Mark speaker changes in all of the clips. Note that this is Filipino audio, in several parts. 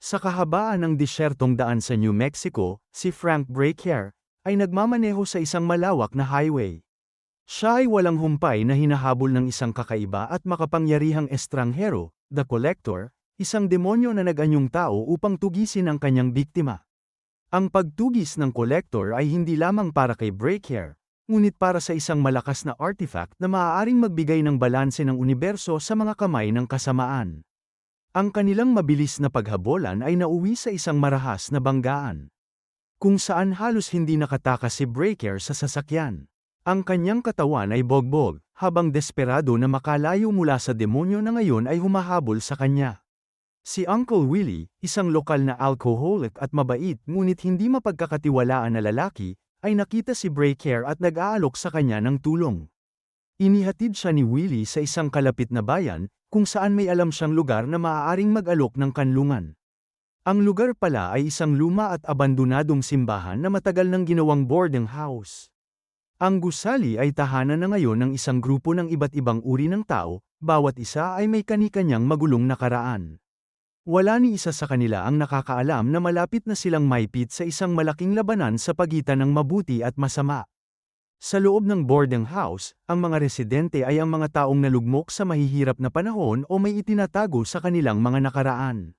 Speaker 1: Sa kahabaan ng disyertong daan sa New Mexico, si Frank Breaker ay nagmamaneho sa isang malawak na highway. Siya ay walang humpay na hinahabol ng isang kakaiba at makapangyarihang estranghero, The Collector, isang demonyo na nag-anyong tao upang tugisin ang kanyang biktima. Ang pagtugis ng Collector ay hindi lamang para kay Breaker, ngunit para sa isang malakas na artifact na maaaring magbigay ng balanse ng universo sa mga kamay ng kasamaan. Ang kanilang mabilis na paghabolan ay nauwi sa isang marahas na banggaan, kung saan halos hindi nakatakas si Breaker sa sasakyan. Ang kanyang katawan ay bogbog, habang desperado na makalayo mula sa demonyo na ngayon ay humahabol sa kanya. Si Uncle Willie, isang lokal na alcoholic at mabait ngunit hindi mapagkakatiwalaan na lalaki, ay nakita si Breaker at nag-aalok sa kanya ng tulong. Inihatid siya ni Willie sa isang kalapit na bayan, kung saan may alam siyang lugar na maaaring mag-alok ng kanlungan. Ang lugar pala ay isang luma at abandonadong simbahan na matagal nang ginawang boarding house. Ang gusali ay tahanan na ngayon ng isang grupo ng iba't ibang uri ng tao, bawat isa ay may kani-kanyang magulong nakaraan. Wala ni isa sa kanila ang nakakaalam na malapit na silang maipit sa isang malaking labanan sa pagitan ng mabuti at masama. Sa loob ng boarding house, ang mga residente ay ang mga taong nalugmok sa mahihirap na panahon o may itinatago sa kanilang mga nakaraan.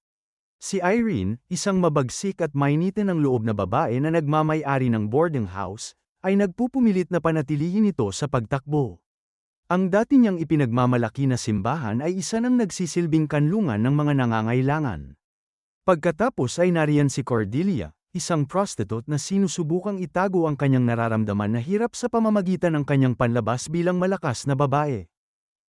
Speaker 1: Si Irene, isang mabagsik at mainitin ng loob na babae na nagmamay-ari ng boarding house, ay nagpupumilit na panatilihin ito sa pagtakbo. Ang dati niyang ipinagmamalaki na simbahan ay isa ng nagsisilbing kanlungan ng mga nangangailangan. Pagkatapos ay nariyan si Cordelia, isang prostitute na sinusubukang itago ang kanyang nararamdaman na hirap sa pamamagitan ng kanyang panlabas bilang malakas na babae.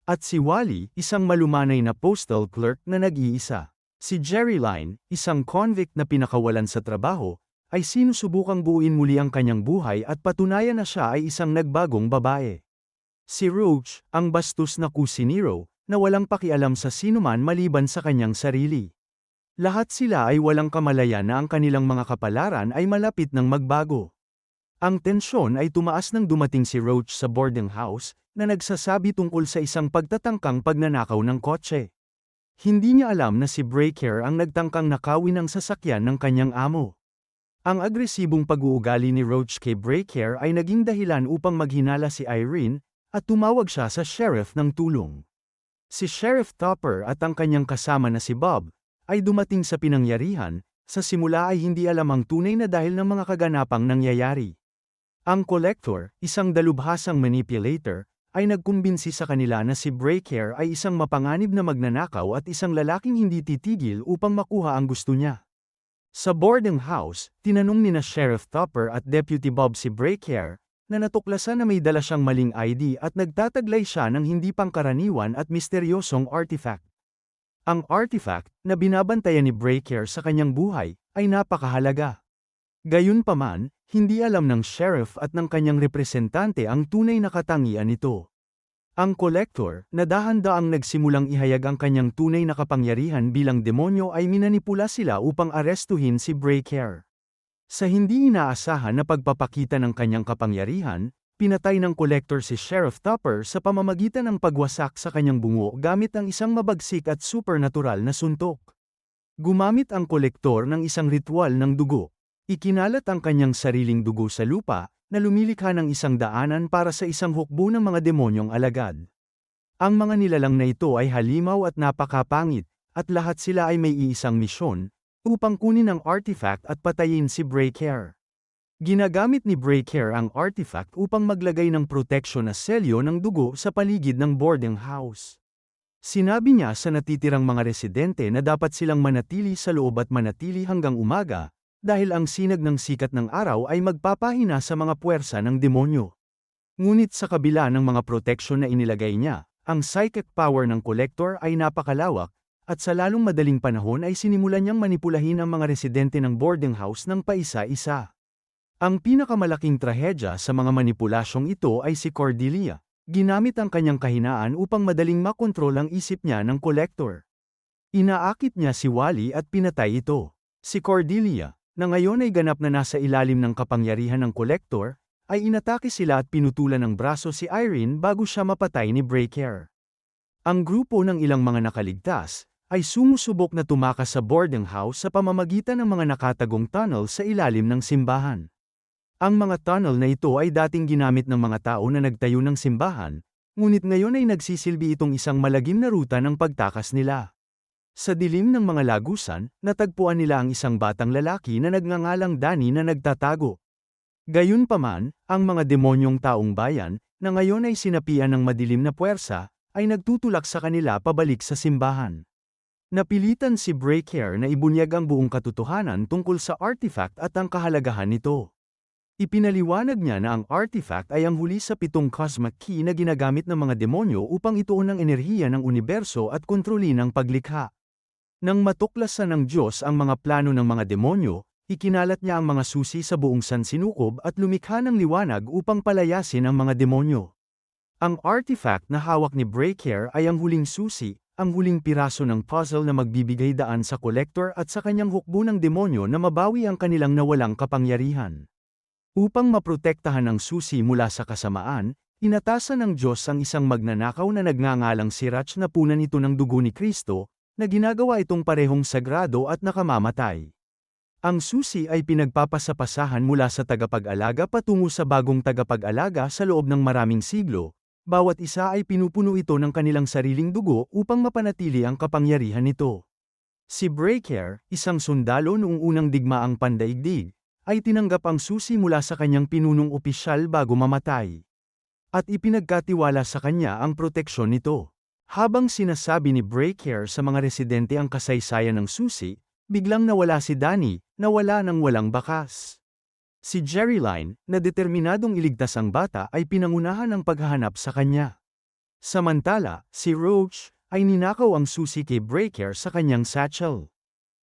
Speaker 1: At si Wally, isang malumanay na postal clerk na nag-iisa. Si Jerryline, isang convict na pinakawalan sa trabaho, ay sinusubukang buuin muli ang kanyang buhay at patunayan na siya ay isang nagbagong babae. Si Roach, ang bastos na kusinero, na walang pakialam sa sinuman maliban sa kanyang sarili. Lahat sila ay walang kamalayan na ang kanilang mga kapalaran ay malapit ng magbago. Ang tensyon ay tumaas nang dumating si Roach sa boarding house, na nagsasabi tungkol sa isang pagtatangkang pagnanakaw ng kotse. Hindi niya alam na si Breaker ang nagtangkang nakawin ang sasakyan ng kanyang amo. Ang agresibong pag-uugali ni Roach kay Breaker ay naging dahilan upang maghinala si Irene, at tumawag siya sa sheriff ng tulong. Si Sheriff Topper at ang kanyang kasama na si Bob, ay dumating sa pinangyarihan, sa simula ay hindi alam ang tunay na dahil ng mga kaganapang nangyayari. Ang Collector, isang dalubhasang manipulator, ay nagkumbinsi sa kanila na si Breaker ay isang mapanganib na magnanakaw at isang lalaking hindi titigil upang makuha ang gusto niya. Sa boarding house, tinanong nina Sheriff Topper at Deputy Bob si Breaker, na natuklasan na may dala siyang maling ID at nagtataglay siya ng hindi pangkaraniwan at misteryosong artifact. Ang artifact, na binabantayan ni Breaker sa kanyang buhay, ay napakahalaga. Gayunpaman, hindi alam ng sheriff at ng kanyang representante ang tunay na katangian nito. Ang Collector, na dahan-daang nagsimulang ihayag ang kanyang tunay na kapangyarihan bilang demonyo ay minanipula sila upang arestuhin si Breaker. Sa hindi inaasahan na pagpapakita ng kanyang kapangyarihan, pinatay ng Collector si Sheriff Topper sa pamamagitan ng pagwasak sa kanyang bungo gamit ang isang mabagsik at supernatural na suntok. Gumamit ang Collector ng isang ritual ng dugo. Ikinalat ang kanyang sariling dugo sa lupa, na lumilikha ng isang daanan para sa isang hukbo ng mga demonyong alagad. Ang mga nilalang na ito ay halimaw at napakapangit, at lahat sila ay may iisang misyon, upang kunin ang artifact at patayin si Breaker. Ginagamit ni Breaker ang artifact upang maglagay ng proteksyon na selyo ng dugo sa paligid ng boarding house. Sinabi niya sa natitirang mga residente na dapat silang manatili sa loob at manatili hanggang umaga, dahil ang sinag ng sikat ng araw ay magpapahina sa mga puwersa ng demonyo. Ngunit sa kabila ng mga proteksyon na inilagay niya, ang psychic power ng Collector ay napakalawak, at sa lalong madaling panahon ay sinimulan niyang manipulahin ang mga residente ng boarding house ng paisa-isa. Ang pinakamalaking trahedya sa mga manipulasyong ito ay si Cordelia. Ginamit ang kanyang kahinaan upang madaling makontrol ang isip niya ng Collector. Inaakit niya si Wally at pinatay ito. Si Cordelia, na ngayon ay ganap na nasa ilalim ng kapangyarihan ng Collector, ay inatake sila at pinutulan ng braso si Irene bago siya mapatay ni Breaker. Ang grupo ng ilang mga nakaligtas, ay sumusubok na tumakas sa boarding house sa pamamagitan ng mga nakatagong tunnel sa ilalim ng simbahan. Ang mga tunnel na ito ay dating ginamit ng mga tao na nagtayo ng simbahan, ngunit ngayon ay nagsisilbi itong isang malagim na ruta ng pagtakas nila. Sa dilim ng mga lagusan, natagpuan nila ang isang batang lalaki na nagngangalang Danny na nagtatago. Gayunpaman, ang mga demonyong taong bayan, na ngayon ay sinapian ng madilim na puwersa, ay nagtutulak sa kanila pabalik sa simbahan. Napilitan si Breaker na ibunyag ang buong katotohanan tungkol sa artifact at ang kahalagahan nito. Ipinaliwanag niya na ang artifact ay ang huli sa 7 cosmic key na ginagamit ng mga demonyo upang ituon ang enerhiya ng universo at kontrolin ang paglikha. Nang matuklasan ng Diyos ang mga plano ng mga demonyo, ikinalat niya ang mga susi sa buong sansinukob at lumikha ng liwanag upang palayasin ang mga demonyo. Ang artifact na hawak ni Breaker ay ang huling susi, ang huling piraso ng puzzle na magbibigay daan sa kolektor at sa kanyang hukbo ng demonyo na mabawi ang kanilang nawalang kapangyarihan. Upang maprotektahan ang susi mula sa kasamaan, inatasan ng Diyos ang isang magnanakaw na nagngangalang si Ratch na punan ito ng dugo ni Kristo, na ginagawa itong parehong sagrado at nakamamatay. Ang susi ay pinagpapasapasahan mula sa tagapag-alaga patungo sa bagong tagapag-alaga sa loob ng maraming siglo. Bawat isa ay pinupuno ito ng kanilang sariling dugo upang mapanatili ang kapangyarihan nito. Si Breaker, isang sundalo noong unang digmaang pandaigdig, ay tinanggap ang susi mula sa kanyang pinunong opisyal bago mamatay. At ipinagkatiwala sa kanya ang proteksyon nito. Habang sinasabi ni Breaker sa mga residente ang kasaysayan ng susi, biglang nawala si Danny, nawala ng walang bakas. Si Jerryline, na determinadong iligtas ang bata ay pinangunahan ng paghahanap sa kanya. Samantala, si Roach, ay ninakaw ang susi kay Breaker sa kanyang satchel.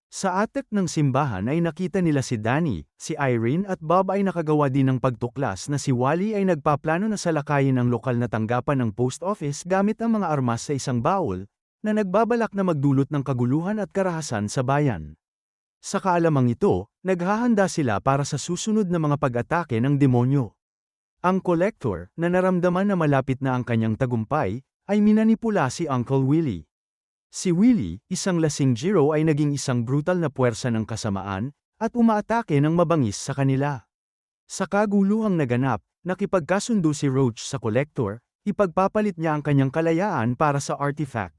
Speaker 1: Sa attic ng simbahan ay nakita nila si Danny, si Irene at Bob ay nakagawa din ng pagtuklas na si Wally ay nagpaplano na salakayin ang lokal na tanggapan ng post office gamit ang mga armas sa isang baul, na nagbabalak na magdulot ng kaguluhan at karahasan sa bayan. Sa kaalamang ito, naghahanda sila para sa susunod na mga pag-atake ng demonyo. Ang kolektor, na naramdaman na malapit na ang kanyang tagumpay, ay minanipula si Uncle Willie. Si Willie, isang lasing Jiro ay naging isang brutal na puwersa ng kasamaan, at umaatake ng mabangis sa kanila. Sa kaguluhang naganap, nakipagkasundo si Roach sa kolektor, ipagpapalit niya ang kanyang kalayaan para sa artifact.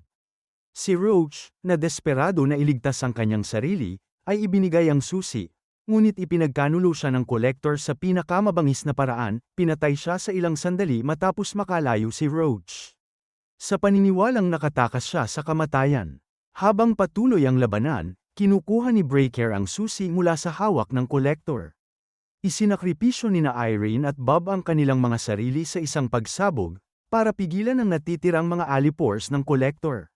Speaker 1: Si Roach, na desperado na iligtas ang kanyang sarili, ay ibinigay ang susi, ngunit ipinagkanulo siya ng kolektor sa pinakamabangis na paraan, pinatay siya sa ilang sandali matapos makalayo si Roach. Sa paniniwalang nakatakas siya sa kamatayan. Habang patuloy ang labanan, kinukuha ni Breaker ang susi mula sa hawak ng kolektor. Isinakripisyo nina Irene at Bob ang kanilang mga sarili sa isang pagsabog, para pigilan ang natitirang mga alipores ng kolektor.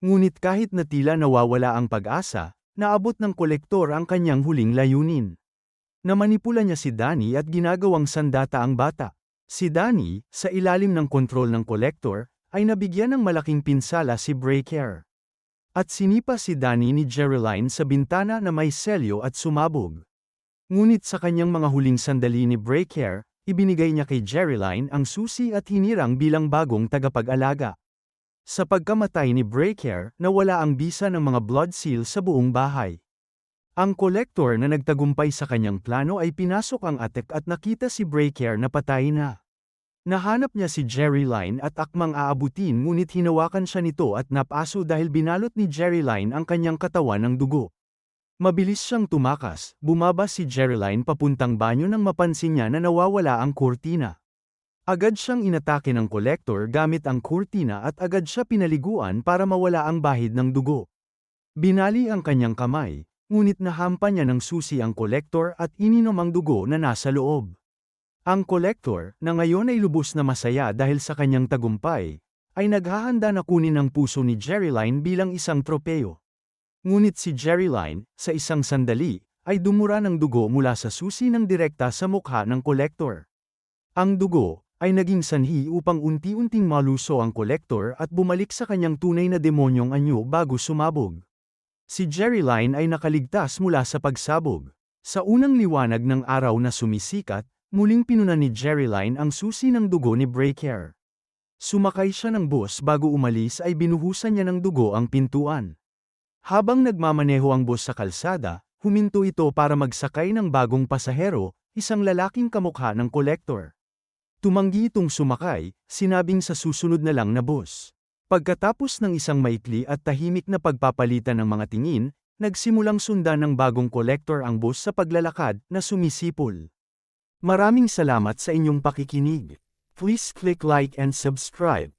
Speaker 1: Ngunit kahit na tila nawawala ang pag-asa, naabot ng kolektor ang kanyang huling layunin. Namanipula niya si Danny at ginagawang sandata ang bata. Si Danny, sa ilalim ng kontrol ng kolektor, ay nabigyan ng malaking pinsala si Breaker. At sinipa si Danny ni Jerryline sa bintana na may selyo at sumabog. Ngunit sa kanyang mga huling sandali ni Breaker, ibinigay niya kay Jerryline ang susi at hinirang bilang bagong tagapag-alaga. Sa pagkamatay ni Breaker, nawala ang bisa ng mga blood seal sa buong bahay. Ang kolektor na nagtagumpay sa kanyang plano ay pinasok ang attic at nakita si Breaker na patay na. Nahanap niya si Jerryline at akmang aabutin ngunit hinawakan siya nito at napaso dahil binalot ni Jerryline ang kanyang katawan ng dugo. Mabilis siyang tumakas, bumaba si Jerryline papuntang banyo nang mapansin niya na nawawala ang kurtina. Agad siyang inatake ng kolektor gamit ang kurtina at agad siya pinaliguan para mawala ang bahid ng dugo. Binali ang kanyang kamay, ngunit nahampa niya ng susi ang kolektor at ininom ang dugo na nasa loob. Ang kolektor, na ngayon ay lubos na masaya dahil sa kanyang tagumpay, ay naghahanda na kunin ang puso ni Jerryline bilang isang tropeyo. Ngunit si Jerryline, sa isang sandali, ay dumura ng dugo mula sa susi ng direkta sa mukha ng kolektor. Ang dugo ay naging sanhi upang unti-unting maluso ang kolektor at bumalik sa kanyang tunay na demonyong anyo bago sumabog. Si Jerryline ay nakaligtas mula sa pagsabog. Sa unang liwanag ng araw na sumisikat, muling pinunan ni Jerryline ang susi ng dugo ni Breaker. Sumakay siya ng bus bago umalis ay binuhusan niya ng dugo ang pintuan. Habang nagmamaneho ang bus sa kalsada, huminto ito para magsakay ng bagong pasahero, isang lalaking kamukha ng kolektor. Tumanggi itong sumakay, sinabing sa susunod na lang na bus. Pagkatapos ng isang maikli at tahimik na pagpapalitan ng mga tingin, nagsimulang sundan ng bagong kolektor ang bus sa paglalakad na sumisipol. Maraming salamat sa inyong pakikinig. Please click like and subscribe.